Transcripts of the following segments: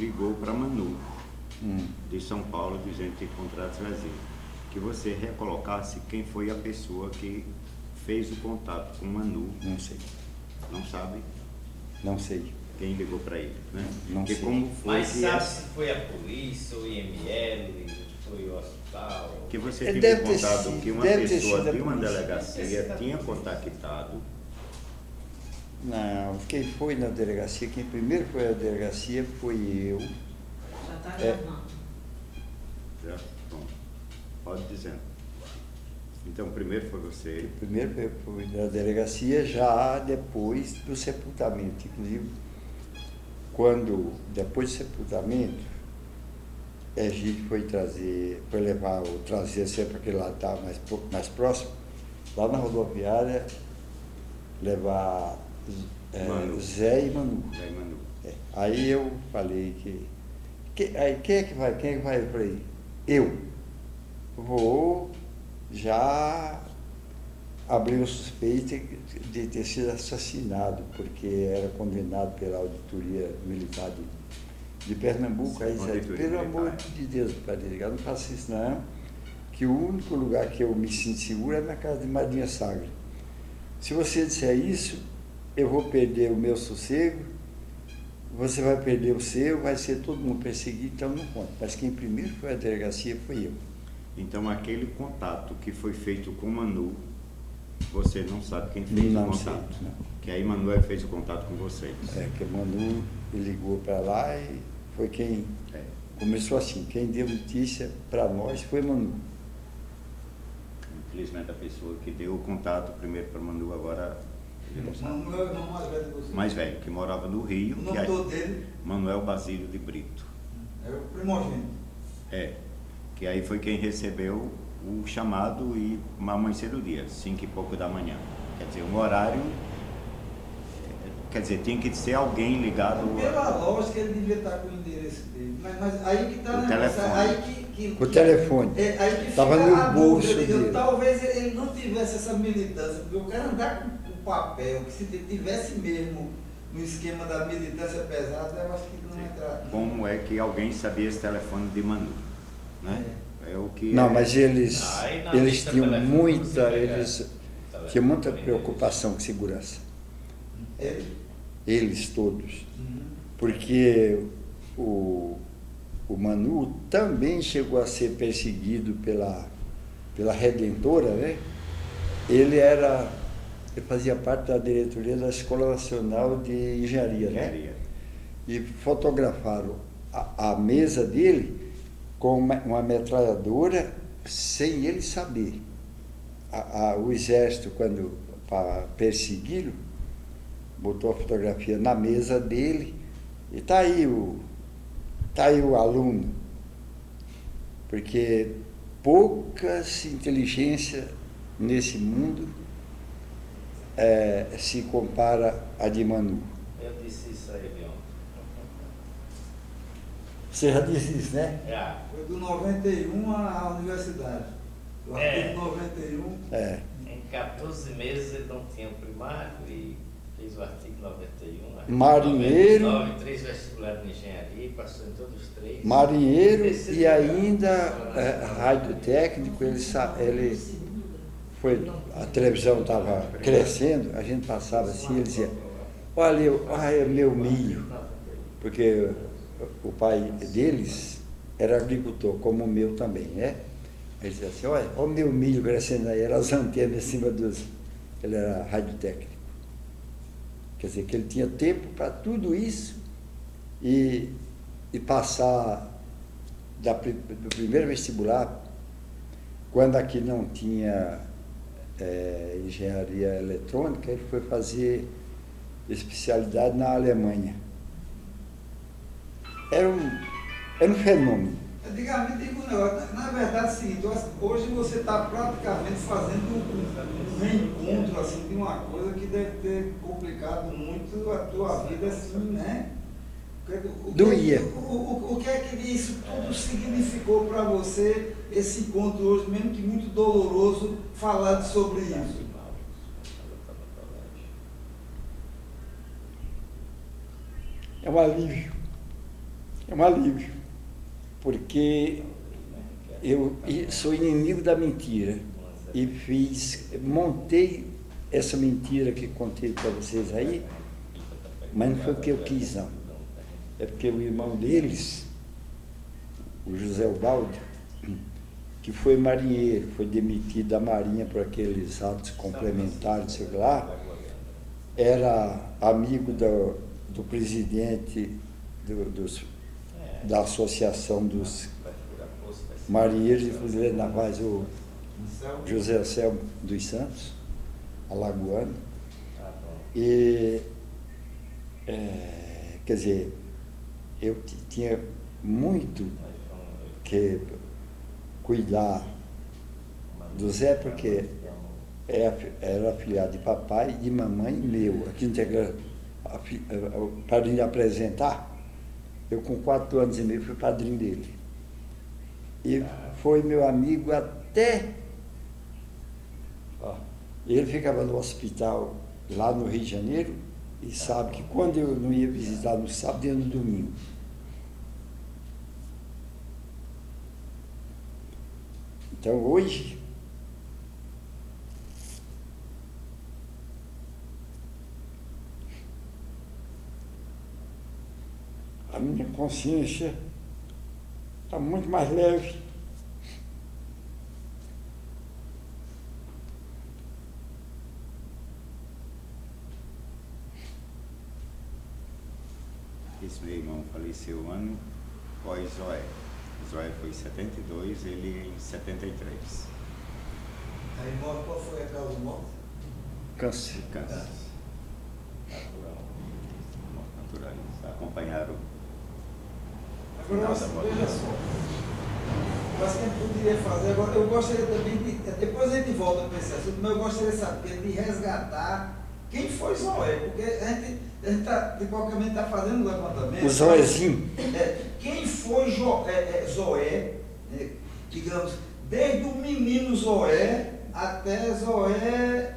ligou para Manu, de São Paulo, dizendo que contrato trazer. Que você recolocasse quem foi a pessoa que fez o contato com Manu. Não sei. Não sabe? Não sei. Quem ligou para ele, né? Não Porque sei. como foi Mas que sabe se foi a polícia, o IML, foi o hospital? que você teve Deve ter contato sido- que uma deve ter pessoa sido a de uma polícia. delegacia tinha contactado. Não, quem foi na delegacia, quem primeiro foi à delegacia foi eu. Já está É. gravando. Já? Bom, pode dizer. Então, primeiro foi você. Primeiro eu fui na delegacia, já depois do sepultamento. Inclusive, depois do sepultamento, a gente foi trazer sempre aquele lá tá mais próximo, lá na rodoviária, levar Manu. Zé e Manu. Aí, Manu. Aí eu falei aí quem é que vai por aí? Eu vou já abrir o suspeito de ter sido assassinado, porque era condenado pela auditoria militar de Pernambuco. Aí disse, Auditoria pelo militar. amor de Deus, padre, não faça isso não, que o único lugar que eu me sinto seguro é na casa de Madrinha Sagra. Se você disser isso, eu vou perder o meu sossego, você vai perder o seu, vai ser todo mundo perseguido, então não conta. Mas quem primeiro foi à delegacia foi eu. Então, aquele contato que foi feito com Manu, você não sabe quem fez Não o sei, contato. não. Que aí Manuel fez o contato com vocês. Que o Manu ligou para lá e foi quem É. começou assim. Quem deu notícia para nós foi Manu. Infelizmente, a pessoa que deu o contato primeiro para Manu, agora ele não sabe. Manuel é o irmão mais velho de você. Mais velho, que morava no Rio. O que nome aí- todo dele Manuel Basílio de Brito. é o primogênito. É. Que aí foi quem recebeu o chamado e amanhecer do dia, 5 e pouco da manhã. Quer dizer, um horário. Quer dizer, tinha que ser alguém ligado. Pela lógica, ele devia estar com o endereço dele. Mas aí que está O o negócio. telefone. Aí O telefone. Aí que Tava fica no a bolso dúvida. dele. Talvez ele não tivesse essa militância, porque o cara andar com o papel, que se tivesse mesmo no esquema da militância pesada, eu acho que não entra. Como é que alguém sabia esse telefone de Manu? Né? É o que. Não, é- mas eles Aí na tinham lista telefônica muita, você pega eles telefone tinham muita deles. preocupação com segurança. Ele. Eles todos. Porque o Manu também chegou a ser perseguido pela Redentora, né? Ele fazia parte da diretoria da Escola Nacional de Engenharia, né? Engenharia. E fotografaram a mesa dele com uma metralhadora sem ele saber. O exército, quando para persegui-lo, botou a fotografia na mesa dele e está aí o aluno, porque poucas inteligências nesse mundo se compara a de Manu. Eu disse isso aí, viu? Você já disse isso, né? Já. Foi do 91 à universidade. Do artigo 91. Em 14 meses ele não tinha o primário e fez o artigo 91. Artigo Marinheiro. 99, 3 vestibulares de engenharia, passou em todos os 3. Marinheiro Esse e é ainda radiotécnico, ele foi, a televisão estava crescendo, a gente passava assim, ele dizia, olha meu milho, porque o pai deles era agricultor, como o meu também, né? Ele dizia assim, olha o meu milho crescendo aí, eram as antenas em cima dos... Ele era radiotécnico. Quer dizer, que ele tinha tempo para tudo isso e passar do primeiro vestibular, quando aqui não tinha engenharia eletrônica, ele foi fazer especialidade na Alemanha. Era um fenômeno. Antigamente, digo um negócio, na verdade é o seguinte, hoje você está praticamente fazendo um reencontro assim, de uma coisa que deve ter complicado muito a tua vida, assim, né? Doía. O que é que isso tudo significou para você, esse encontro hoje, mesmo que muito doloroso, falar sobre isso? É um alívio. É um alívio, porque eu sou inimigo da mentira e montei essa mentira que contei para vocês aí, mas não foi o que eu quis, não. É porque o irmão deles, o José Ubaldo, que foi marinheiro, foi demitido da Marinha por aqueles atos complementares, sei lá, era amigo do presidente da Associação dos Marinheiros e Fuzileiros Navais, o José Anselmo dos Santos, alagoano. E, quer dizer, eu tinha muito que cuidar do Zé, porque era afilhado de papai, de mamãe e meu. Aqui no Integrante, para lhe apresentar, eu com 4 anos e meio fui padrinho dele. E foi meu amigo até... Ele ficava no hospital lá no Rio de Janeiro e sabe que quando eu não ia visitar no sábado e no domingo, então hoje a minha consciência está muito mais leve. Esse meu irmão faleceu ano pós Zoé. Zoé foi em 72, ele em 73. Aí morre, qual foi a causa de morte? Câncer. Câncer. Natural. Morte natural. Eles acompanharam. Agora, veja só. Mas que a gente poderia fazer agora, eu gostaria também de, depois a gente volta para esse assunto, mas eu gostaria de saber, de resgatar quem foi Zoé, porque a gente tá, de qualquer maneira está fazendo um levantamento. O Zoézinho. Quem foi Zoé, digamos, desde o menino Zoé até Zoé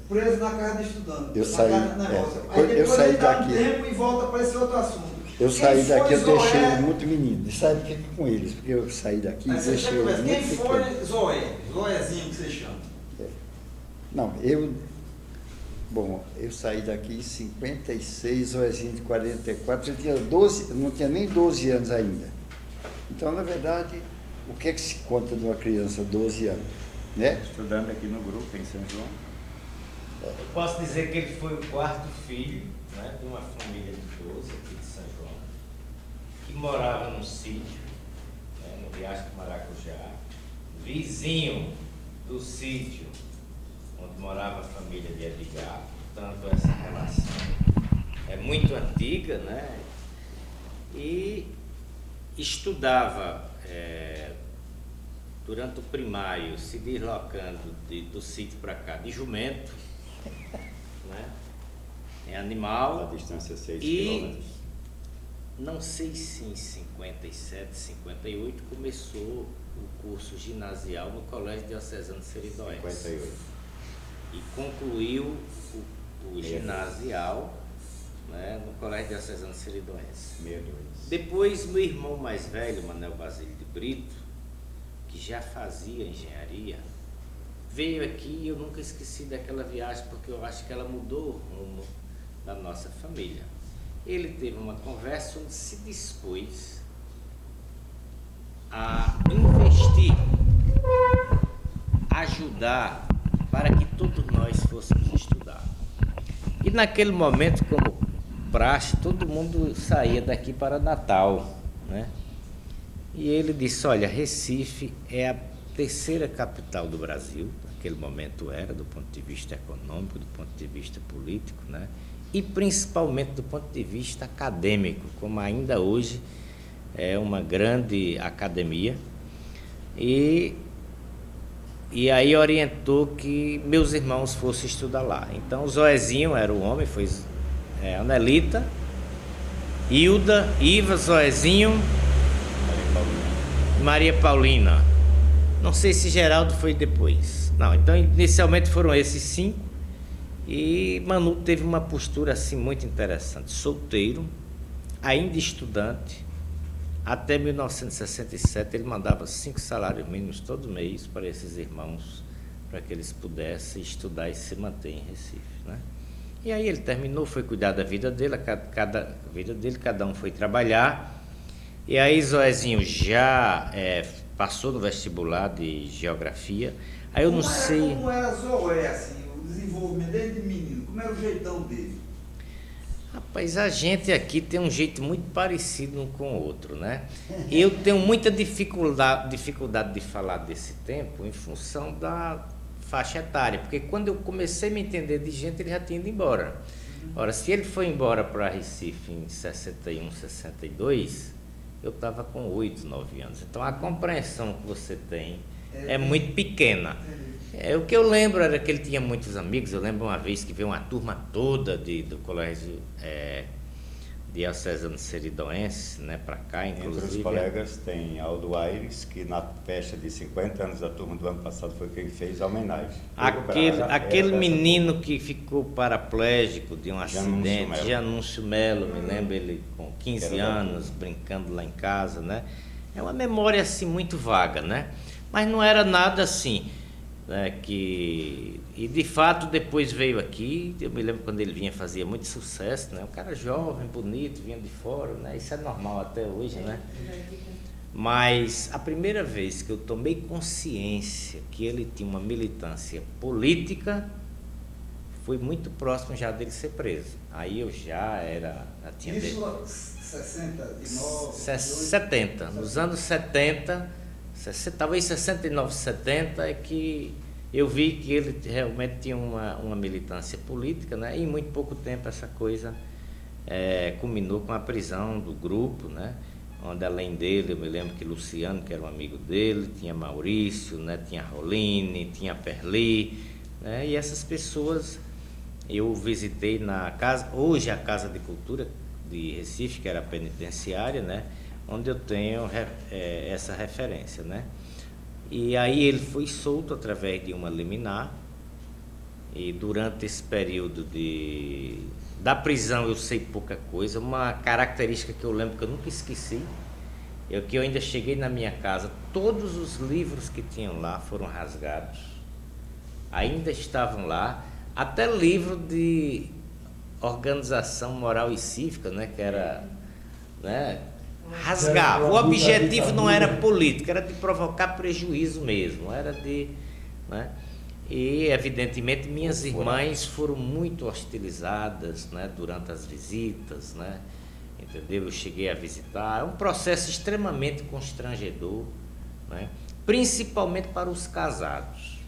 preso na casa de estudante. Eu saí, Aí depois eu saí ele dá daqui. um tempo e volta para esse outro assunto. Eu saí daqui, eu deixei Zoé? ele muito menino. E sabe o que é com eles? Porque eu saí daqui e Mas você deixei ele conversa, quem muito foi pequeno. Zoé? Zoézinho que você chama. Não, bom, eu saí daqui em 56, Zoézinho de 44, eu tinha 12, não tinha nem 12 anos ainda. Então, na verdade, o que é que se conta de uma criança de 12 anos? Né? Estudando aqui no grupo em São João. Eu posso dizer que ele foi o 4º filho, né, de uma família de 12 aqui de São João, que morava num sítio, né, no Riacho do Maracujá, vizinho do sítio onde morava a família de Edgar. Portanto, essa relação é muito antiga, né? E estudava durante o primário, se deslocando do sítio para cá, de jumento, né? É animal. A distância 6 E quilômetros. não sei se em 57, 58 começou o curso ginasial no Colégio Diocesano de Seridóense. 58. E concluiu o ginasial, né, no Colégio Diocesano de Seridóense. 62. Depois, meu irmão mais velho, Manuel Basílio de Brito, que já fazia engenharia, veio aqui e eu nunca esqueci daquela viagem, porque eu acho que ela mudou o rumo da nossa família. Ele teve uma conversa onde se dispôs a investir, ajudar para que todos nós fôssemos estudar. E naquele momento, como praxe, todo mundo saía daqui para Natal, né? E ele disse, olha, Recife é a 3ª capital do Brasil, naquele momento era, do ponto de vista econômico, do ponto de vista político, né? E principalmente do ponto de vista acadêmico, como ainda hoje é uma grande academia. E aí orientou que meus irmãos fossem estudar lá. Então, o Zoézinho era o homem, foi Anelita, Hilda, Iva, Zoézinho, Maria Paulina. Não sei se Geraldo foi depois. Não, então inicialmente foram esses 5. E Manu teve uma postura assim muito interessante. Solteiro, ainda estudante, até 1967 ele mandava 5 salários mínimos todo mês para esses irmãos, para que eles pudessem estudar e se manter em Recife, né? E aí ele terminou, foi cuidar da vida dele, cada um foi trabalhar. E aí Zoezinho já passou no vestibular de geografia. Aí eu não sei... Como era Zoé, assim, o desenvolvimento desde menino? Como era o jeitão dele? Rapaz, a gente aqui tem um jeito muito parecido um com o outro, né? Eu tenho muita dificuldade de falar desse tempo em função da faixa etária, porque quando eu comecei a me entender de gente, ele já tinha ido embora. Ora, se ele foi embora para Recife em 61, 62, eu estava com 8, 9 anos. Então a compreensão que você tem é muito pequena. O que eu lembro era que ele tinha muitos amigos. Eu lembro uma vez que veio uma turma toda do colégio diocesano seridoense, né, para cá, inclusive. Entre os colegas tem Aldo Aires, que na festa de 50 anos da turma do ano passado foi quem fez a homenagem. Aquele menino que ficou paraplégico de um acidente, Janúncio Melo, me lembro ele com 15 anos, brincando lá em casa, né? É uma memória assim muito vaga, né? Mas não era nada assim... E de fato depois veio aqui. Eu me lembro quando ele vinha, fazia muito sucesso, né? Um cara jovem, bonito, vinha de fora, né? Isso é normal até hoje, né? Mas a primeira vez que eu tomei consciência que ele tinha uma militância política foi muito próximo já dele ser preso. Aí eu já tinha... Isso 69, 70, nos anos 70, talvez 69, 70, é que eu vi que ele realmente tinha uma militância política, né? E em muito pouco tempo essa coisa culminou com a prisão do grupo, né? Onde além dele, eu me lembro que Luciano, que era um amigo dele, tinha Maurício, né? Tinha Roline, tinha Perli, né? E essas pessoas eu visitei na casa, hoje a Casa de Cultura de Recife, que era a penitenciária, né? Onde eu tenho essa referência, né? E aí ele foi solto através de uma liminar, e durante esse período da prisão eu sei pouca coisa. Uma característica que eu lembro que eu nunca esqueci é que eu ainda cheguei na minha casa, todos os livros que tinham lá foram rasgados, ainda estavam lá, até livro de organização moral e cívica, né? Que era, né? Rasgava. O objetivo não era político, era de provocar prejuízo mesmo, era de, né? E evidentemente minhas irmãs foram muito hostilizadas, né, durante as visitas, né? Entendeu? Eu cheguei a visitar, é um processo extremamente constrangedor, né? Principalmente para os casados.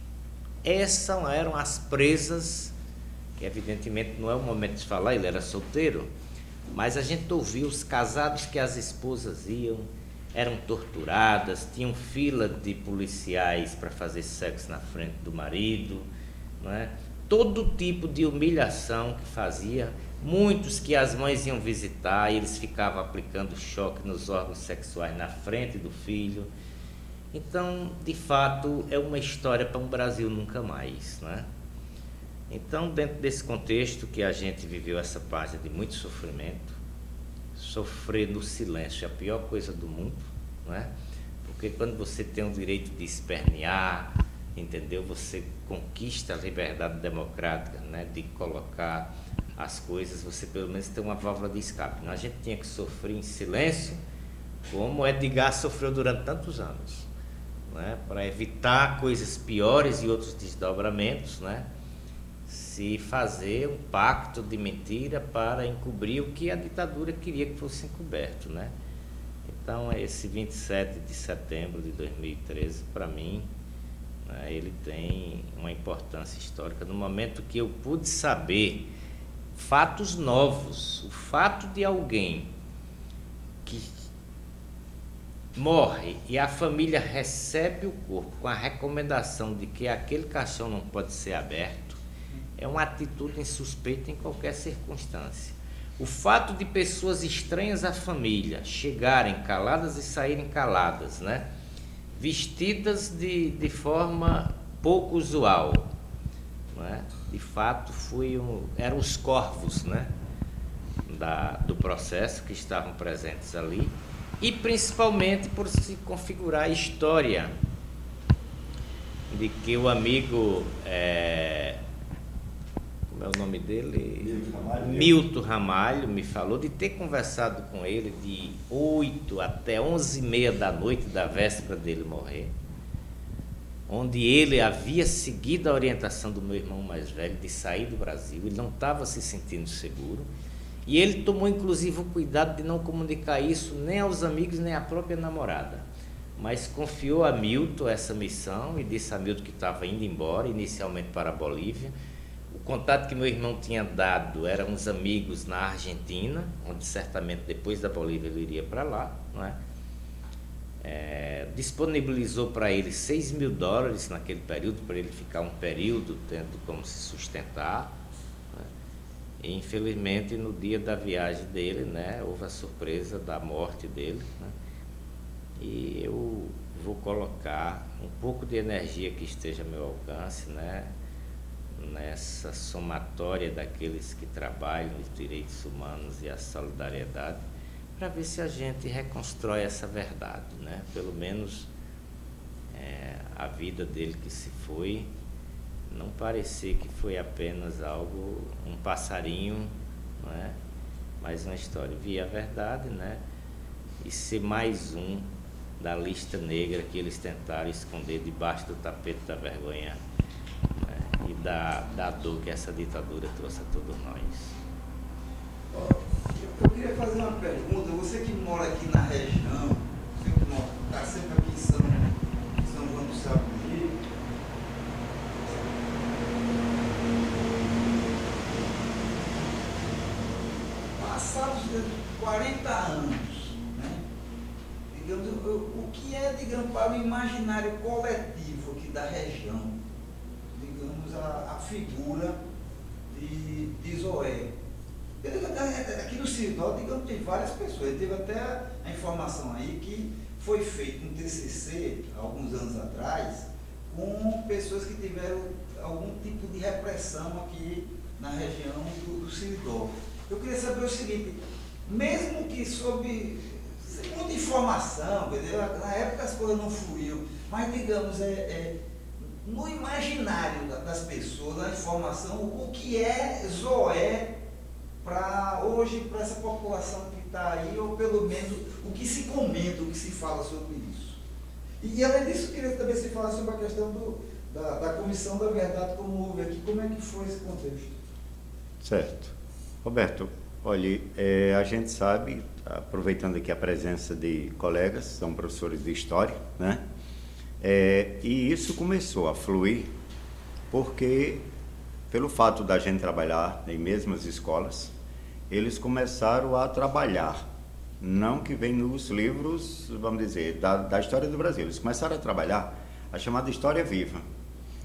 Essas eram as presas, que evidentemente não é o momento de falar, ele era solteiro. Mas a gente ouvia os casados que as esposas iam, eram torturadas, tinham fila de policiais para fazer sexo na frente do marido, não é? Todo tipo de humilhação que fazia. Muitos que as mães iam visitar e eles ficavam aplicando choque nos órgãos sexuais na frente do filho. Então, de fato, é uma história para um Brasil nunca mais, né? Então, dentro desse contexto que a gente viveu essa parte de muito sofrimento, sofrer no silêncio é a pior coisa do mundo, não é? Porque quando você tem o direito de espernear, entendeu? Você conquista a liberdade democrática, né? De colocar as coisas, você pelo menos tem uma válvula de escape. Não, a gente tinha que sofrer em silêncio, como Edgar sofreu durante tantos anos, né? Para evitar coisas piores e outros desdobramentos, né? Se fazer um pacto de mentira para encobrir o que a ditadura queria que fosse encoberto, né? Então, esse 27 de setembro de 2013, para mim, né, ele tem uma importância histórica no momento que eu pude saber fatos novos. O fato de alguém que morre e a família recebe o corpo com a recomendação de que aquele caixão não pode ser aberto, é uma atitude insuspeita em qualquer circunstância. O fato de pessoas estranhas à família chegarem caladas e saírem caladas, né? Vestidas de forma pouco usual, né? De fato, eram os corvos, né? do processo que estavam presentes ali, e principalmente por se configurar a história de que o amigo, como é o nome dele? Milton Ramalho me falou de ter conversado com ele de 8 até 11h30 da noite da véspera dele morrer, onde ele havia seguido a orientação do meu irmão mais velho de sair do Brasil. Ele não estava se sentindo seguro, e ele tomou inclusive o cuidado de não comunicar isso nem aos amigos nem à própria namorada, mas confiou a Milton essa missão e disse a Milton que estava indo embora, inicialmente para a Bolívia. O contato que meu irmão tinha dado eram uns amigos na Argentina, onde certamente depois da Bolívia ele iria para lá, não é? Disponibilizou para ele $6.000 naquele período, para ele ficar um período tendo como se sustentar, né? E infelizmente no dia da viagem dele, né, houve a surpresa da morte dele, né? E eu vou colocar um pouco de energia que esteja a meu alcance, né, nessa somatória daqueles que trabalham os direitos humanos e a solidariedade, para ver se a gente reconstrói essa verdade, né? Pelo menos a vida dele que se foi, não parecer que foi apenas algo, um passarinho, não é? Mas uma história, via a verdade, né? E ser mais um da lista negra que eles tentaram esconder debaixo do tapete da vergonha, né? E da dor que essa ditadura trouxe a todos nós. Eu queria fazer uma pergunta. Você que mora aqui na região, você que está sempre aqui em São João do Sapuí, passados 40 anos, né? Digamos, o que é, digamos, para o imaginário coletivo aqui da região, digamos, a figura de Zoé? Aqui no Ciridó, digamos, tem várias pessoas. Teve até a informação aí que foi feito um TCC, alguns anos atrás, com pessoas que tiveram algum tipo de repressão aqui na região do Ciridó. Eu queria saber o seguinte, mesmo que sem muita informação, entendeu? Na época as coisas não fluíam, mas digamos, no imaginário das pessoas, na informação, o que é Zoé para hoje, para essa população que está aí, ou pelo menos o que se comenta, o que se fala sobre isso. E além disso, eu queria também se falar sobre a questão da Comissão da Verdade, como houve aqui, como é que foi esse contexto? Certo. Roberto, olha, a gente sabe, aproveitando aqui a presença de colegas, são professores de História, né? E isso começou a fluir porque, pelo fato da gente trabalhar em mesmas escolas, eles começaram a trabalhar, não que vem nos livros, vamos dizer, da história do Brasil, eles começaram a trabalhar a chamada História Viva,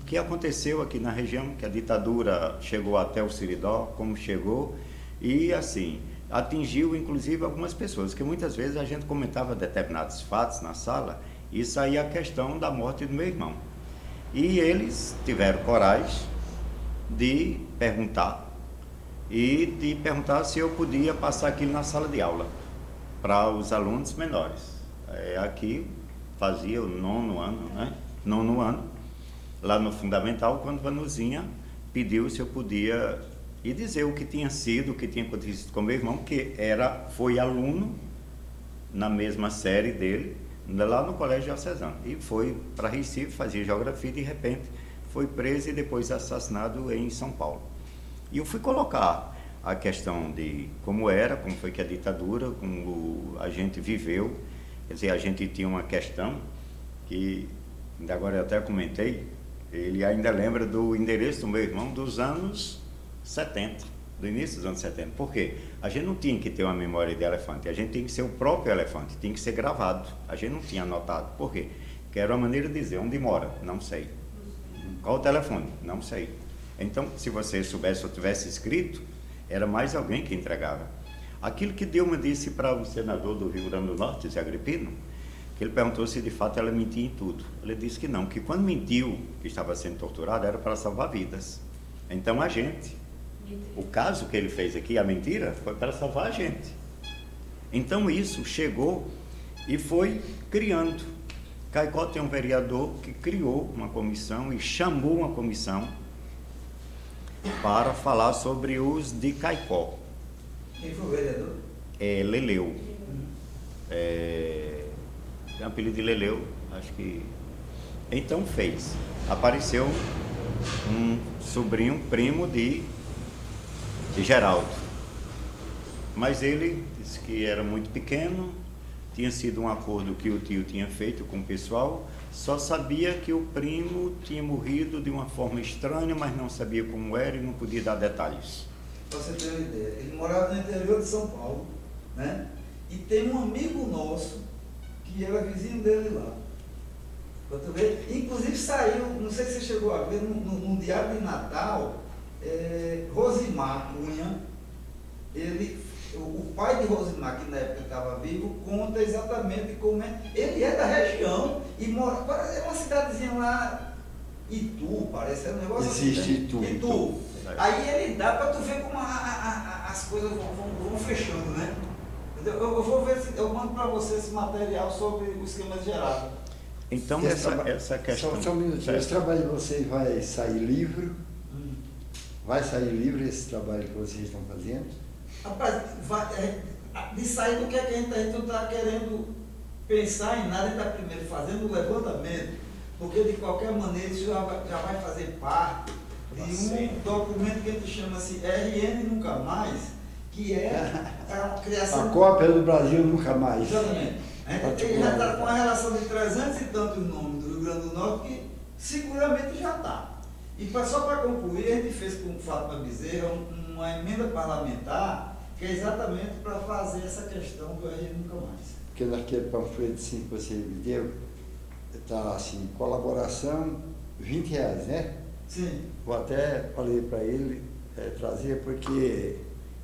que aconteceu aqui na região, que a ditadura chegou até o Ciridó, como chegou, e assim, atingiu inclusive algumas pessoas, que muitas vezes a gente comentava determinados fatos na sala, e saía a questão da morte do meu irmão. E eles tiveram coragem de perguntar, se eu podia passar aquilo na sala de aula, para os alunos menores. Aqui fazia o 9º ano, né? 9º ano, lá no Fundamental, quando Vanuzinha pediu se eu podia ir dizer o que tinha sido, o que tinha acontecido com meu irmão, que foi aluno na mesma série dele, lá no Colégio Diocesano, e foi para Recife, fazia geografia, e de repente foi preso e depois assassinado em São Paulo. E eu fui colocar a questão de como foi que a ditadura, como a gente viveu. Quer dizer, a gente tinha uma questão que, ainda agora eu até comentei, ele ainda lembra do endereço do meu irmão dos anos 70, do início dos anos 70. Por quê? A gente não tinha que ter uma memória de elefante, a gente tinha que ser o próprio elefante, tinha que ser gravado. A gente não tinha anotado. Por quê? Que era uma maneira de dizer, onde mora? Não sei. Qual o telefone? Não sei. Então, se você soubesse ou tivesse escrito, era mais alguém que entregava. Aquilo que Dilma disse para o senador do Rio Grande do Norte, Zé Agripino, que ele perguntou se de fato ela mentia em tudo. Ele disse que não, que quando mentiu que estava sendo torturada era para salvar vidas. Então a gente O caso que ele fez aqui, a mentira, foi para salvar a gente. Então isso chegou e foi criando. Caicó tem um vereador que criou uma comissão e chamou uma comissão para falar sobre os de Caicó. Quem foi o vereador? Leleu. Tem um apelido de Leleu, acho que... Então apareceu um sobrinho, primo de Geraldo. Mas ele disse que era muito pequeno, tinha sido um acordo que o tio tinha feito com o pessoal, só sabia que o primo tinha morrido de uma forma estranha, mas não sabia como era e não podia dar detalhes. Para você ter uma ideia, ele morava no interior de São Paulo, né? E tem um amigo nosso que era vizinho dele lá. Inclusive saiu, não sei se você chegou a ver, no Diário de Natal, Rosimar Cunha, o pai de Rosimar, que na época estava vivo, conta exatamente como é. Ele é da região e mora, é uma cidadezinha lá, Itu, parece, é um negócio Existe assim. Itu. Aí ele dá para tu ver como as coisas vão fechando, né? Eu vou ver se eu mando para você esse material sobre o esquema geral. Então essa questão... Só um minutinho, esse trabalho de vocês vai sair livro? Vai sair livro esse trabalho que vocês estão fazendo? Rapaz, de sair do que a gente não está querendo pensar em nada, a gente está primeiro fazendo o levantamento, porque de qualquer maneira isso já vai fazer parte de um documento que a gente chama assim RN Nunca Mais, que é a criação... A cópia do Brasil Nunca Mais. Exatamente. A gente já está com uma relação de 300 e tantos nomes do Rio Grande do Norte que seguramente já está. E só para concluir, a gente fez com o Fátima Bezerra uma emenda parlamentar que é exatamente para fazer essa questão do RN Nunca Mais. Porque naquele panfleto assim, que você me deu, está assim, colaboração, R$20, né? Sim. Eu até falei para ele trazer, porque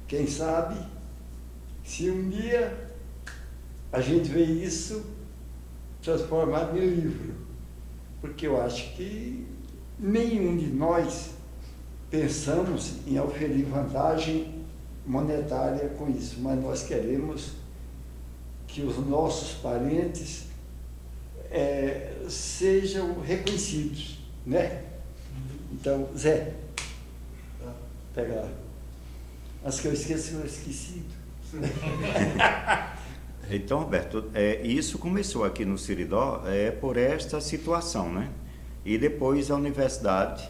quem sabe, se um dia a gente vê isso transformado em livro. Porque eu acho que nenhum de nós pensamos em oferir vantagem monetária com isso, mas nós queremos que os nossos parentes sejam reconhecidos, né? Então, Zé, pega lá. Mas que eu esqueci. Então, Roberto, isso começou aqui no Siridó por esta situação, né? E depois a universidade,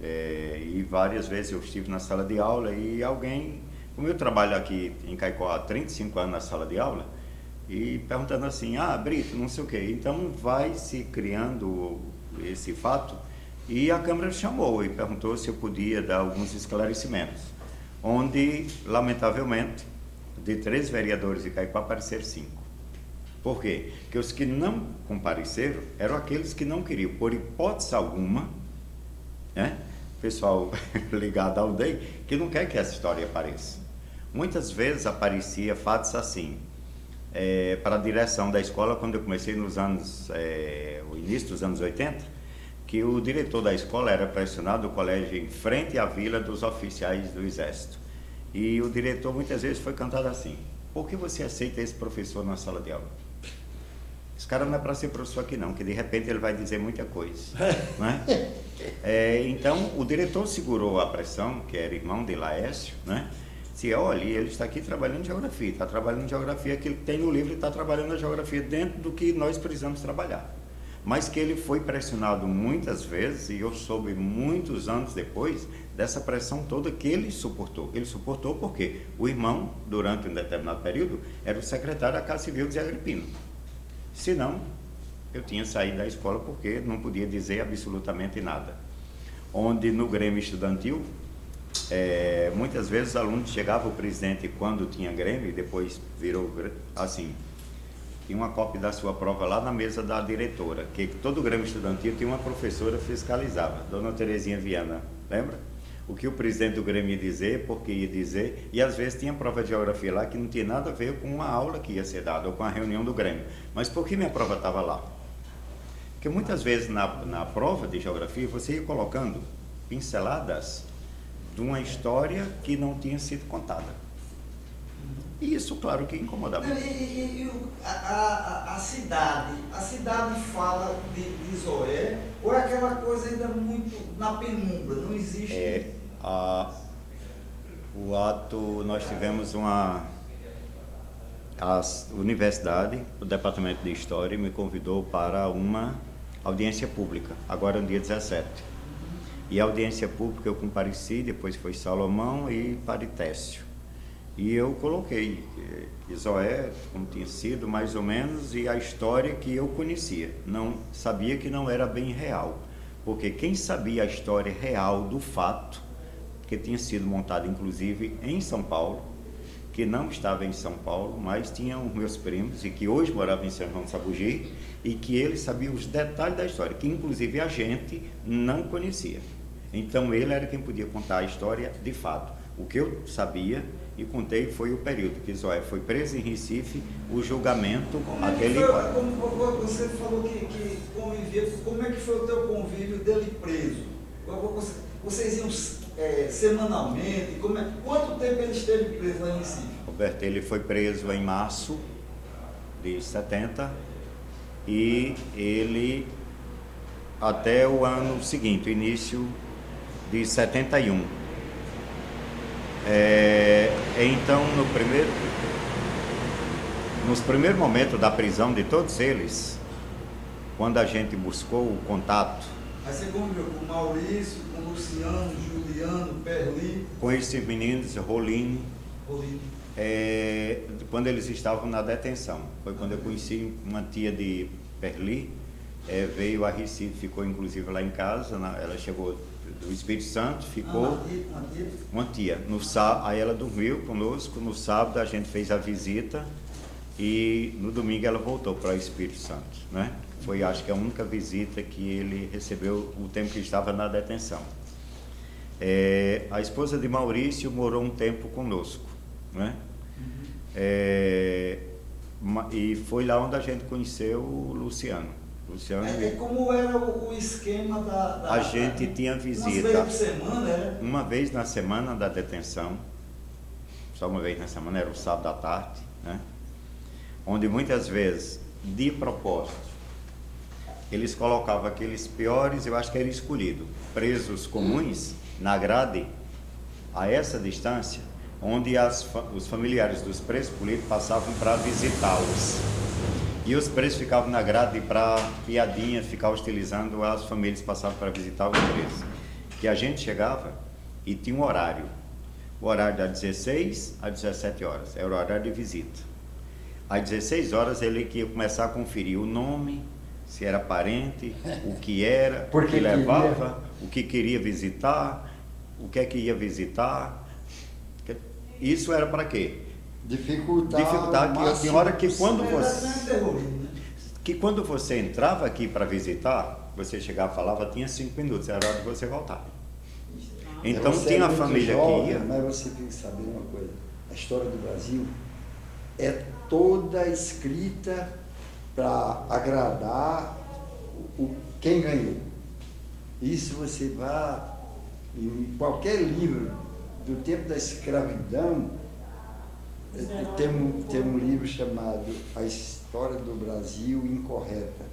e várias vezes eu estive na sala de aula e alguém, como eu trabalho aqui em Caicó há 35 anos na sala de aula, e perguntando assim, Brito, não sei o quê. Então vai se criando esse fato e a Câmara chamou e perguntou se eu podia dar alguns esclarecimentos, onde, lamentavelmente, de 3 vereadores de Caicó apareceram 5. Por quê? Porque os que não compareceram eram aqueles que não queriam, por hipótese alguma, né? Pessoal ligado à aldeia, que não quer que essa história apareça. Muitas vezes aparecia fatos assim, para a direção da escola, quando eu comecei nos anos, o início dos anos 80, que o diretor da escola era pressionado, o colégio em frente à vila dos oficiais do Exército. E o diretor muitas vezes foi cantado assim: por que você aceita esse professor na sala de aula? Esse cara não é para ser professor aqui não, que de repente ele vai dizer muita coisa, né? Então o diretor segurou a pressão, que era irmão de Laércio, né? Se olha, ele está aqui trabalhando geografia, está trabalhando geografia que ele tem no livro e está trabalhando a geografia dentro do que nós precisamos trabalhar. Mas que ele foi pressionado muitas vezes, e eu soube muitos anos depois dessa pressão toda que ele suportou. Ele suportou porque o irmão, durante um determinado período, era o secretário da Casa Civil de Zé Agripino. Senão, eu tinha saído da escola porque não podia dizer absolutamente nada. Onde no Grêmio Estudantil, muitas vezes os alunos chegavam, o presidente, quando tinha Grêmio, e depois virou assim, tinha uma cópia da sua prova lá na mesa da diretora, que todo o Grêmio Estudantil tinha uma professora fiscalizava, Dona Terezinha Viana, lembra? O que o presidente do Grêmio ia dizer, porque ia dizer, e às vezes tinha prova de geografia lá que não tinha nada a ver com uma aula que ia ser dada, ou com a reunião do Grêmio. Mas por que minha prova estava lá? Porque muitas vezes na prova de geografia você ia colocando pinceladas de uma história que não tinha sido contada. E isso, claro, que incomodava. A cidade fala de Zoé, ou é aquela coisa ainda muito na penumbra, não existe? O ato, nós tivemos a universidade, o departamento de História, me convidou para uma audiência pública, agora no dia 17. E a audiência pública eu compareci, depois foi Salomão e Paritécio. E eu coloquei Zoé, como tinha sido, mais ou menos, e a história que eu conhecia. Não sabia que não era bem real, porque quem sabia a história real do fato, que tinha sido montado inclusive em São Paulo, que não estava em São Paulo, mas tinham meus primos, e que hoje moravam em São João de Sabugi, e que eles sabiam os detalhes da história, que inclusive a gente não conhecia. Então ele era quem podia contar a história de fato. O que eu sabia e contei foi o período que Zoé foi preso em Recife, o julgamento, como você falou que convivia, como é que foi o teu convívio dele preso? Vocês iam semanalmente? Quanto tempo ele esteve preso lá em Recife? Roberto, ele foi preso em março de 70 e ele até o ano seguinte, início de 71. Então, nos primeiros momentos da prisão de todos eles, quando a gente buscou o contato... Aí você conviveu com Maurício, com Luciano, Juliano, Perli... Com esses meninos, Roline. Quando eles estavam na detenção. Foi quando eu conheci uma tia de Perli, veio a Recife, ficou inclusive lá em casa, ela chegou do Espírito Santo, ficou uma tia. Aí ela dormiu conosco, no sábado a gente fez a visita e no domingo ela voltou para o Espírito Santo, né? Foi, acho que a única visita que ele recebeu o tempo que estava na detenção. A esposa de Maurício morou um tempo conosco, né? E foi lá onde a gente conheceu o Luciano. Como era o esquema da... A gente tinha visita. Uma vez por semana, era? Uma vez na semana da detenção, só uma vez na semana, era o sábado à tarde, né? Onde muitas vezes, de propósito, eles colocavam aqueles piores, eu acho que era escolhido, presos comuns, na grade, a essa distância, onde os familiares dos presos políticos passavam para visitá-los. E os presos ficavam na grade para piadinha, ficar hostilizando as famílias que passavam para visitar os presos. Que a gente chegava e tinha um horário. O horário das 16 às 17 horas, era o horário de visita. Às 16 horas ele ia começar a conferir o nome, se era parente, o que era, o que levava, o que queria visitar, o que é que ia visitar. Isso era para quê? Dificultar que tinha hora que quando você entrava aqui para visitar, você chegava e falava, tinha 5 minutos, era hora de você voltar. Então tinha a família jovem, que ia. Mas você tem que saber uma coisa, a história do Brasil é toda escrita para agradar quem ganhou. Isso você vai em qualquer livro do tempo da escravidão. Tem um livro chamado A História do Brasil Incorreta.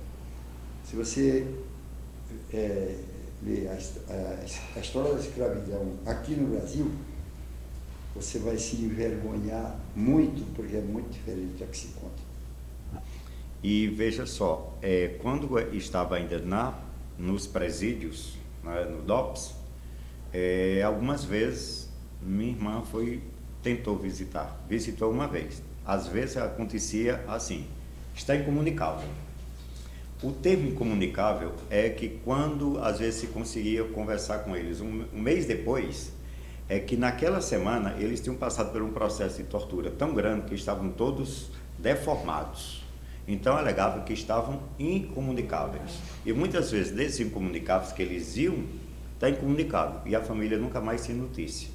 Se você ler a história da escravidão aqui no Brasil, você vai se envergonhar muito, porque é muito diferente do que se conta. E veja só, quando estava ainda nos presídios, no DOPS, algumas vezes minha irmã tentou visitou uma vez. Às vezes acontecia assim, está incomunicável. O termo incomunicável é que quando às vezes se conseguia conversar com eles um mês depois, é que naquela semana eles tinham passado por um processo de tortura tão grande que estavam todos deformados. Então alegavam que estavam incomunicáveis. E muitas vezes desses incomunicáveis que eles iam, está incomunicável. E a família nunca mais tinha notícia.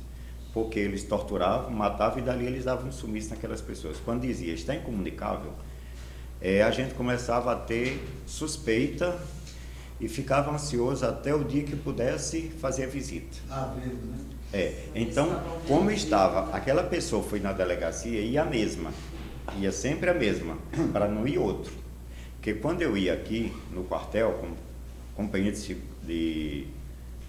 Porque eles torturavam, matavam e dali eles davam um sumiço naquelas pessoas. Quando dizia está incomunicável, a gente começava a ter suspeita e ficava ansioso até o dia que pudesse fazer a visita. Então, como estava, aquela pessoa foi na delegacia, ia a mesma, ia sempre a mesma, para não ir outro. Porque quando eu ia aqui no quartel, como companheiro de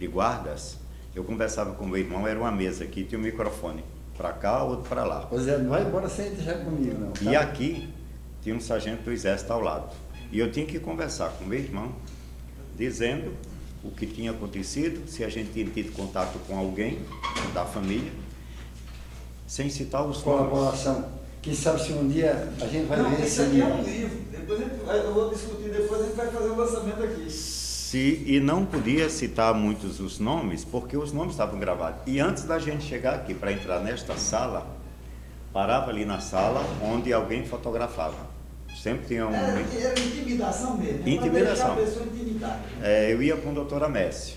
guardas, eu conversava com o meu irmão, era uma mesa aqui, tinha um microfone, para cá, outro para lá. Pois é, não vai embora sem deixar comigo, não. Tá? E aqui tinha um sargento do exército ao lado. E eu tinha que conversar com o meu irmão, dizendo o que tinha acontecido, se a gente tinha tido contato com alguém da família, sem citar os nomes. Colaboração. Quem sabe se um dia a gente vai ver isso aqui é um livro. Depois eu vou discutir, depois a gente vai fazer o lançamento aqui. E não podia citar muitos os nomes, porque os nomes estavam gravados. E antes da gente chegar aqui para entrar nesta sala, parava ali na sala onde alguém fotografava. Sempre tinha um... Era intimidação mesmo. Intimidação. Para deixar a pessoa intimidada. Eu ia com a doutora Messi,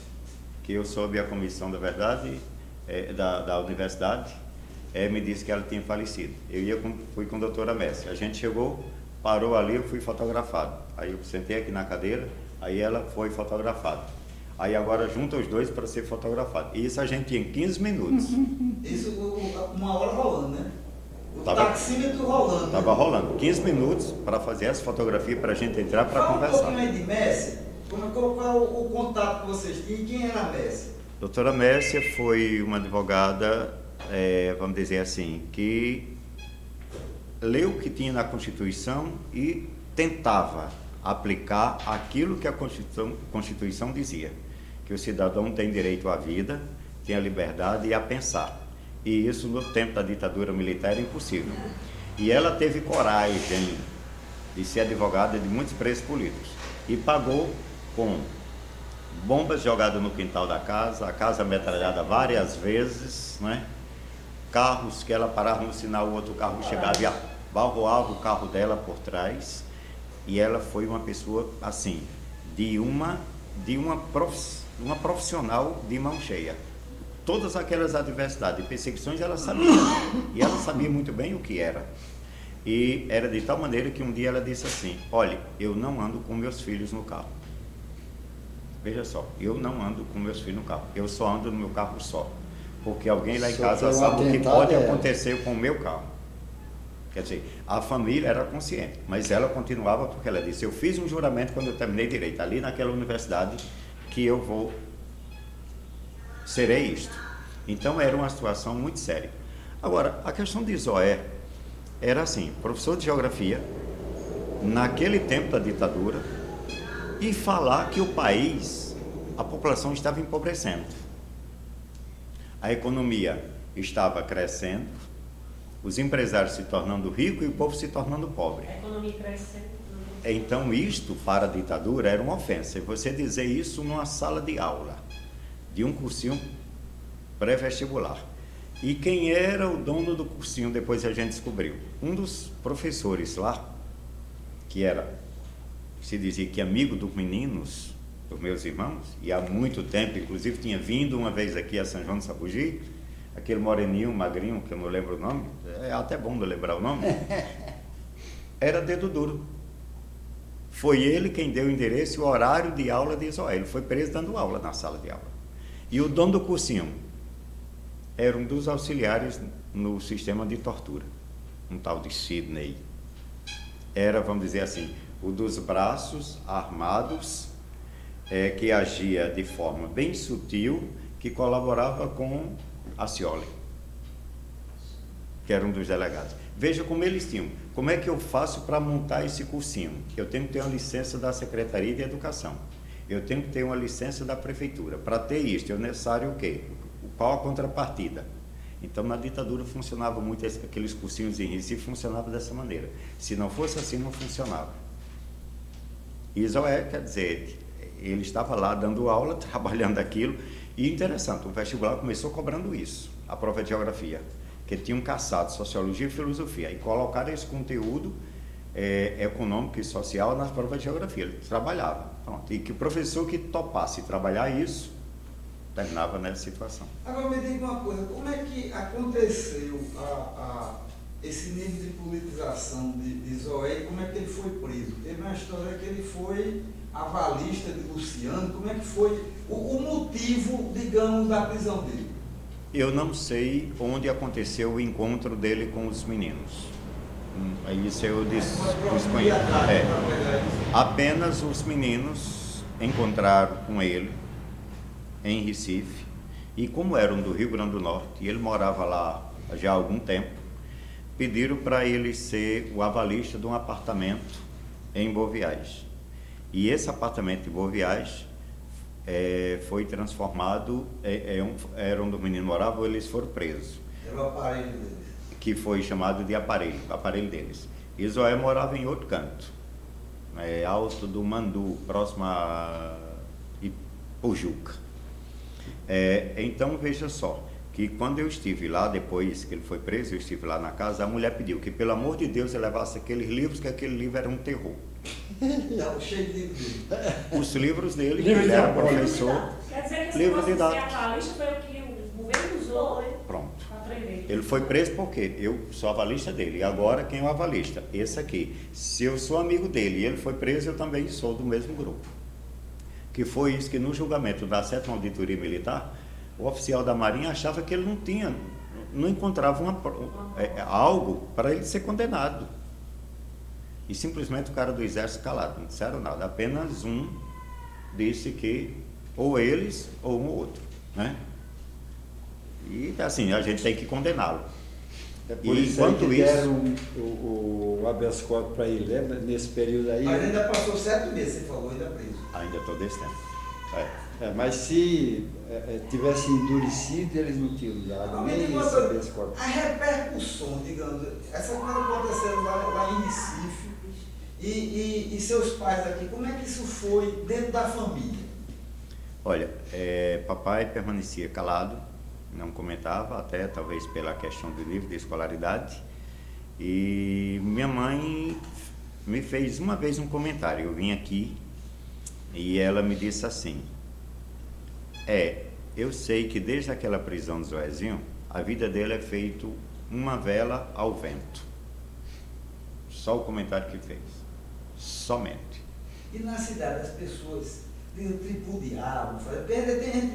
que eu soube a comissão da verdade da universidade, me disse que ela tinha falecido. Fui com a doutora Messi. A gente chegou, parou ali, eu fui fotografado. Aí eu sentei aqui na cadeira, aí ela foi fotografada. Aí agora junta os dois para ser fotografado. E isso a gente tinha 15 minutos. Isso uma hora rolando, né? O taxímetro rolando. Estava rolando. 15 minutos para fazer essa fotografia, para a gente entrar para conversar. Fala um pouquinho aí de Messi. Qual é o contato que vocês tinham e quem era a Messi? Doutora Mércia foi uma advogada, vamos dizer assim, que leu o que tinha na Constituição e tentava aplicar aquilo que a Constituição dizia, que o cidadão tem direito à vida, tem a liberdade e a pensar. E isso no tempo da ditadura militar era impossível. E ela teve coragem de ser advogada de muitos presos políticos e pagou com bombas jogadas no quintal da casa, a casa metralhada várias vezes, né? Carros que ela parava no sinal, o outro carro chegava e abarroava o carro dela por trás. E ela foi uma pessoa assim, de uma profissional de mão cheia. Todas aquelas adversidades e perseguições ela sabia, e ela sabia muito bem o que era. E era de tal maneira que um dia ela disse assim: olha, eu não ando com meus filhos no carro. Veja só, eu não ando com meus filhos no carro, eu só ando no meu carro só. Porque alguém lá em casa sabe o que pode acontecer com o meu carro. Quer dizer, a família era consciente, mas ela continuava porque ela disse: eu fiz um juramento quando eu terminei direito, ali naquela universidade, que eu serei isto. Então era uma situação muito séria. Agora, a questão de Zoé era assim, professor de geografia, naquele tempo da ditadura, e falar que o país, a população estava empobrecendo. A economia estava crescendo, os empresários se tornando ricos e o povo se tornando pobre. A economia crescendo. Então isto para a ditadura era uma ofensa. E você dizer isso numa sala de aula, de um cursinho pré-vestibular. E quem era o dono do cursinho, depois a gente descobriu? Um dos professores lá, que se dizia que amigo dos meninos, dos meus irmãos, e há muito tempo, inclusive tinha vindo uma vez aqui a São João do Sabugi, aquele moreninho, magrinho, que eu não lembro o nome, é até bom de lembrar o nome, era dedo duro. Foi ele quem deu o endereço e o horário de aula de Israel. Ele foi preso dando aula na sala de aula. E o dono do cursinho era um dos auxiliares no sistema de tortura, um tal de Sidney. Era, vamos dizer assim, o dos braços armados, que agia de forma bem sutil, que colaborava com a Scioli, que era um dos delegados. Veja como eles tinham. Como é que eu faço para montar esse cursinho? Eu tenho que ter uma licença da Secretaria de Educação. Eu tenho que ter uma licença da Prefeitura. Para ter isso, é necessário o quê? Qual a contrapartida? Então, na ditadura funcionava muito, aqueles cursinhos em Recife funcionavam dessa maneira. Se não fosse assim, não funcionava. Isso quer dizer, ele estava lá dando aula, trabalhando aquilo, e interessante, o vestibular começou cobrando isso, a prova de geografia, que tinham caçado sociologia e filosofia, e colocaram esse conteúdo econômico e social nas provas de geografia. Ele trabalhava, pronto, e que o professor que topasse trabalhar isso, terminava nessa situação. Agora me diga uma coisa, como é que aconteceu esse nível de politização de Zoé, como é que ele foi preso? Teve uma história que ele foi avalista de Luciano, como é que foi o motivo, digamos, da prisão dele? Eu não sei onde aconteceu o encontro dele com os meninos. Isso eu desconheço. Apenas os meninos encontraram com ele em Recife, e como eram do Rio Grande do Norte, e ele morava lá já há algum tempo, pediram para ele ser o avalista de um apartamento em Boa Viagem. E esse apartamento em Boa Viagem foi transformado, era onde os meninos moravam, eles foram presos. Era o aparelho deles. Que foi chamado de aparelho deles. E Zoé morava em outro canto, Alto do Mandu, próximo a Ipojuca. Então veja só, que quando eu estive lá, depois que ele foi preso, eu estive lá na casa, a mulher pediu que, pelo amor de Deus, eu levasse aqueles livros, que aquele livro era um terror. Estava cheio de livros. Os livros dele, que ele era professor. Quer dizer que esse Livro negócio de ser didático. avalista foi o que o governo usou Pronto. para aprender. Ele foi preso porque eu sou avalista dele. E agora quem é o avalista? Esse aqui. Se eu sou amigo dele e ele foi preso, eu também sou do mesmo grupo. Que foi isso que no julgamento da 7ª Auditoria Militar, o oficial da Marinha achava que ele não encontrava algo para ele ser condenado. E simplesmente o cara do Exército calado, não disseram nada. Apenas um disse que ou eles ou um outro, né? E assim, a gente tem que condená-lo. Por E isso aí enquanto que isso, deram o habeas corpus para ele, lembra? Nesse período aí. Mas ainda passou 7 meses, você falou, ainda preso. ainda estou desse tempo. Mas se tivesse endurecido, eles não tinham dado nem esse habeas corpus. A repercussão, digamos, essa coisa acontecendo lá em Recife, e seus pais aqui, como é que isso foi dentro da família? Olha, papai permanecia calado, não comentava, até talvez pela questão do nível de escolaridade. E minha mãe me fez uma vez um comentário. Eu vim aqui e ela me disse assim: eu sei que desde aquela prisão do Zoezinho, a vida dele é feito uma vela ao vento. Só o comentário que fez. Somente. E na cidade as pessoas tripudiavam,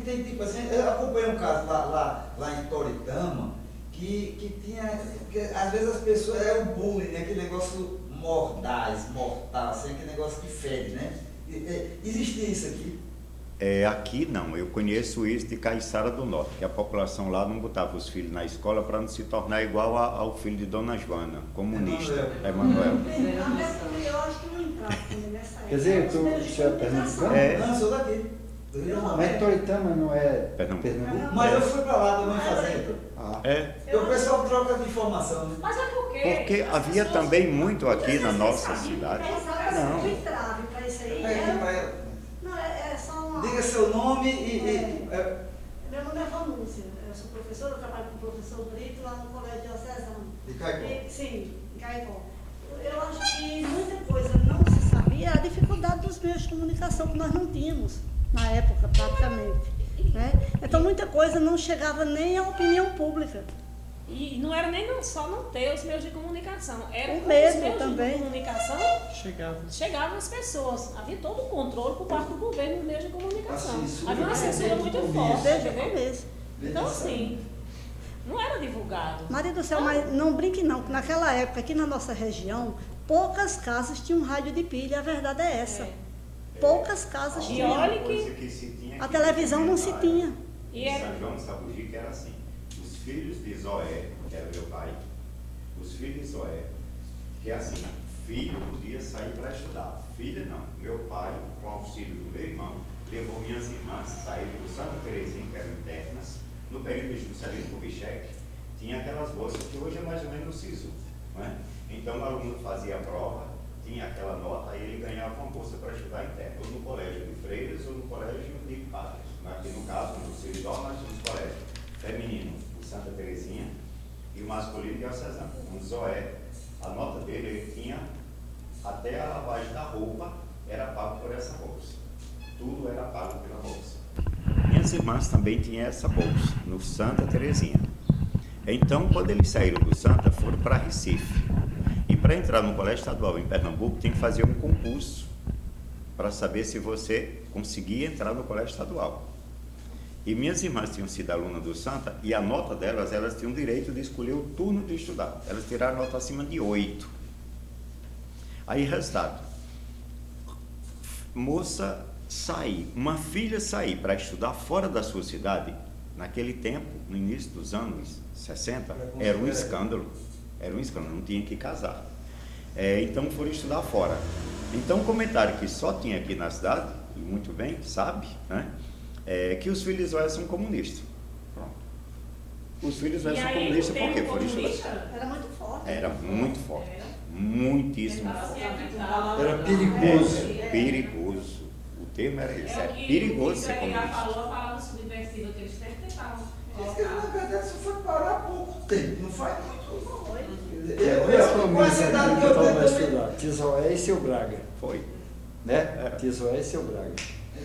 tem tipo assim, eu acompanhei um caso lá em Toritama, que tinha, que às vezes as pessoas, era o bullying, né? Aquele negócio mortal, assim, aquele negócio que fede, né? Existia isso aqui? Aqui não, eu conheço isso de Caiçara do Norte, que a população lá não botava os filhos na escola para não se tornar igual ao filho de Dona Joana, comunista, Emanuel. Eu acho que não entrava nessa época. Quer dizer, você é pernambucano? Não, sou daqui. Mas Toritama não é Pernambuco. Mas eu fui para lá também fazer. É, O pessoal troca de informação, né? Mas é porque havia também muito aqui na nossa cidade. Não. Entrave para isso aí. Não, é só uma. Diga seu nome Meu nome é Vanúcia, eu sou professora, eu trabalho com o professor Brito lá no Colégio Diocesano. De Caicó. Sim, em Caicó. Eu acho que muita coisa não se sabia, a dificuldade dos meios de comunicação que nós não tínhamos na época, praticamente. Né? Então muita coisa não chegava nem à opinião pública. E não era nem só não ter os meios de comunicação, era O os medo meios também. de comunicação chegavam as pessoas. Havia todo o controle por parte do governo dos meios de comunicação. Havia uma censura muito forte, Desde o entendeu? começo. Então assim, não era divulgado. Maria do céu, mas não brinque não, que naquela época, aqui na nossa região, poucas casas tinham rádio de pilha, a verdade é essa. Poucas casas E tinham. olha A televisão não se tinha. E Em São João de Sabugi, era assim: os filhos de Zoé, que era meu pai, os filhos de Zoé, que é assim, filho podia sair para estudar, filha não. Meu pai, com auxílio do meu irmão, levou minhas irmãs, saíram do Santa Terezinha, que eram internas, no período de Juscelino Kubitschek, tinha aquelas bolsas que hoje é mais ou menos o SISU, não é? Então o aluno fazia a prova, tinha aquela nota, aí ele ganhava uma bolsa para estudar interno, ou no colégio de freiras ou no colégio de padres. Aqui no caso, no Ciridó, nós tínhamos colégio feminino, o Santa Terezinha, e o masculino Diocesano. O Zoé, a nota dele, ele tinha até a lavagem da roupa, era pago por essa bolsa. Tudo era pago pela bolsa. Minhas irmãs também tinham essa bolsa, no Santa Terezinha. Então, quando eles saíram do Santa, foram para Recife. E para entrar no colégio estadual em Pernambuco, tem que fazer um concurso para saber se você conseguia entrar no colégio estadual. E minhas irmãs tinham sido alunas do Santa, e a nota delas, elas tinham direito de escolher o turno de estudar. Elas tiraram nota acima de 8. Aí, resultado, moça sair, uma filha sair para estudar fora da sua cidade, naquele tempo, no início dos anos 60, era um escândalo. Era um escândalo, não tinha que casar. Então foram estudar fora. Então, um comentário que só tinha aqui na cidade, e muito bem, sabe, né? Que os filhos de Zóia são comunistas. Pronto. Os filhos de Zóia são comunistas porque foram estudar. Era muito forte. Era muito forte. Muitíssimo forte. Era perigoso. Perigoso. O termo era esse. É perigoso ser comunista. Ela falou a palavra subversiva que eles sempre tentavam. Na verdade, isso foi parar há pouco tempo, não faz muito. Com essa idade que eu tenho estudar. Tizoé e seu Braga. Foi. Né? Tizoé e seu Braga.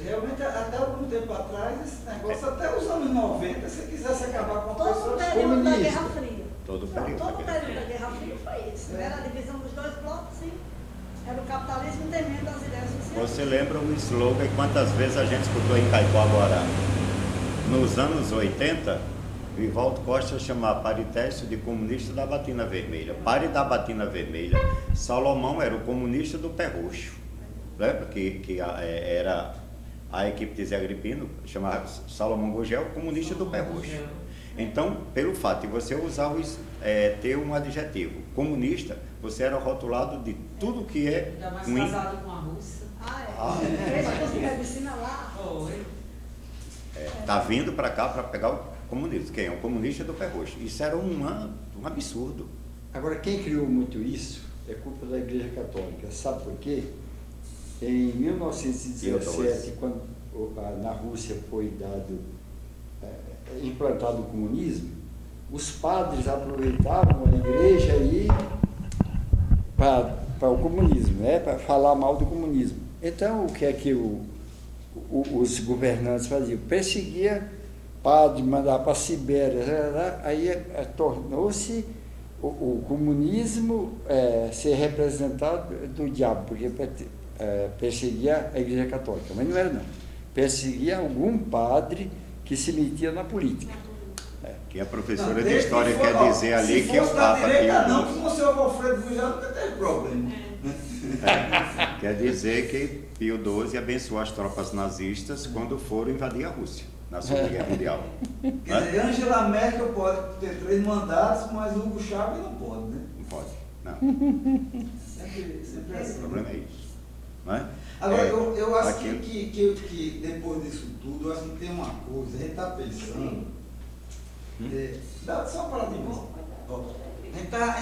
Realmente, até algum tempo atrás, esse negócio, até os anos 90, se quisesse acabar com a Todo o pessoa período da comunista. Guerra Fria. Todo o Não, período todo da o Guerra período da Guerra Fria foi isso. Era a divisão dos dois blocos, sim. Era o capitalismo temendo as ideias sociais. Você lembra o slogan e quantas vezes a gente escutou em Caipoaguará? Nos anos 80, Vivaldo Costa chamava Paritécio de comunista da batina vermelha. Pare da batina vermelha. Salomão era o comunista do pé roxo. Lembra que era a equipe de Zé Agripino, chamava Salomão Gurgel, comunista do pé roxo. Então, pelo fato de você usar ter um adjetivo comunista, você era rotulado de tudo que é Ainda mais ruim. casado com a russa. Fez curso de medicina lá. Foi. Tá vindo para cá para pegar o comunismo. Quem é o comunista do pé roxo? Isso era um absurdo. Agora, quem criou muito isso é culpa da Igreja Católica. Sabe por quê? Em 1917, quando na Rússia foi implantado o comunismo, os padres aproveitavam a igreja aí para o comunismo, né? Para falar mal do comunismo. Então, o que é que os governantes faziam? Perseguia padre, mandava para a Sibéria, aí tornou-se o comunismo ser representado do diabo, porque perseguia a Igreja Católica, mas não era não. Perseguia algum padre que se metia na política. Que a professora de história quer dizer ali que o Papa Pio não, que o senhor Alfredo Gugel nunca teve problema. quer dizer que Pio XII abençoou as tropas nazistas quando foram invadir a Rússia na Segunda Guerra Mundial. Quer dizer, Angela Merkel pode ter 3 mandatos, mas Hugo Chávez não pode, né? Não pode, não. Sempre é O assim. problema é isso. Não é? Agora, eu acho aquilo- que depois disso tudo, eu acho que tem uma coisa, a gente está pensando. Dá só uma paradinha. Ó, a gente tá